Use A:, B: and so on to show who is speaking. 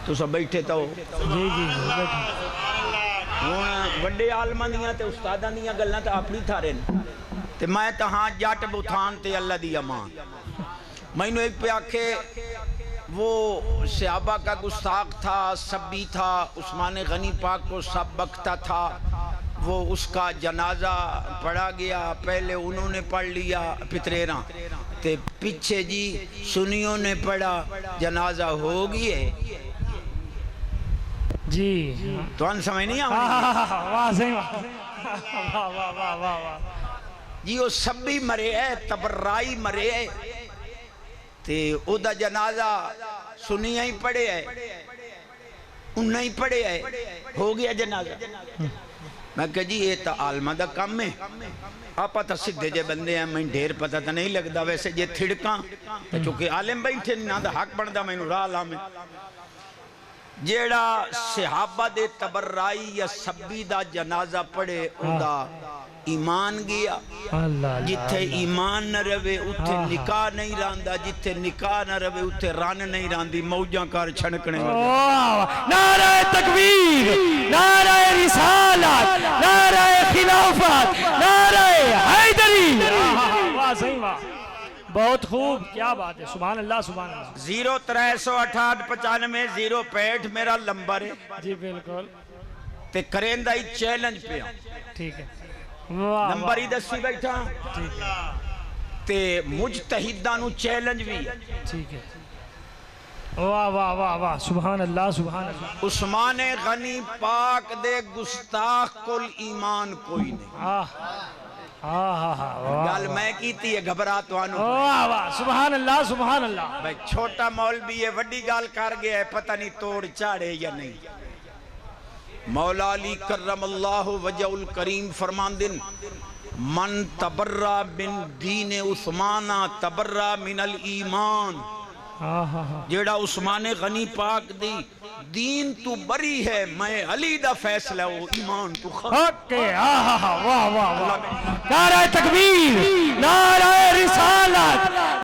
A: تو سب بیٹھے تو
B: جی جی بیٹھے
A: ہوں وڈے عالماں دیاں تے استاداں دیاں گلاں تے اپنی تھارے تے میں تہاں جٹ بوتھان تے اللہ دی امان مینو ایک پہ آکھے وہ صحابہ کا گستاخ تھا، سبی تھا، عثمان غنی پاک کو سب بکتا تھا، وہ اس کا جنازہ پڑھا گیا، پہلے انہوں نے پڑھ لیا پتریراں تے پیچھے جی سنیوں نے پڑھا، جنازہ ہو گئے
B: جی
A: تو ان سمجھ نہیں آؤں
B: واہ صحیح واہ واہ واہ واہ واہ
A: جی وہ سبی مرے ہے، تبرائی مرے ہے تے او دا جنازہ سنیاں ہی پڑھے ہے انہاں ہی پڑھے ہے ہو گیا جنازہ میں کہا جی یہ تا عالمہ دا کم ہے آپا تا سدھے جے بندے ہیں میں ڈھیر پتہ تا نہیں لگدا ویسے جے تھڑکاں تو چونکہ عالم بیٹھے نا دا حق بندہ میں راہ لامے جیڑا صحابہ دے تبرائی یا سبی دا جنازہ پڑھے او دا ایمان گیا جتھے ایمان نہ روے اتھے نکاح نہیں راندہ جتھے نکاح نہ روے اتھے ران نہیں راندی موجاں کار چھڑکنے
B: نعرہ تکبیر، نعرہ رسالت، نعرہ خلافت، نعرہ حیدری واہ صحیح واہ بہت خوب کیا بات ہے سبحان اللہ سبحان اللہ
A: 036895 065 میرا لمبر ہے
B: جی بالکل
A: تے کریندہ ہی چیلنج پہ
B: ٹھیک ہے
A: نمبر ہی دسی بیٹھا تے مجتہدانو چیلنج بھی
B: ٹھیک ہے واہ واہ واہ واہ سبحان اللہ سبحان اللہ
A: عثمان غنی پاک دے گستاخ کل ایمان کوئی نہیں گل میں کیتی ہے گھبرات وانو
B: واہ واہ سبحان اللہ سبحان اللہ
A: بھائی چھوٹا مولوی ہے وڈی گال کر گیا ہے پتہ نہیں توڑ چاڑے یا نہیں مولا علی کرم اللہ وجہ الکریم فرماندن من تبرہ من دین عثمانہ تبرہ من الایمان جیڑا عثمان غنی پاک دی دین تو بری ہے میں علی دا فیصلہ وہ ایمان تو
B: حق ہے واہ واہ واہ نعرہ تکبیر نعرہ رسالت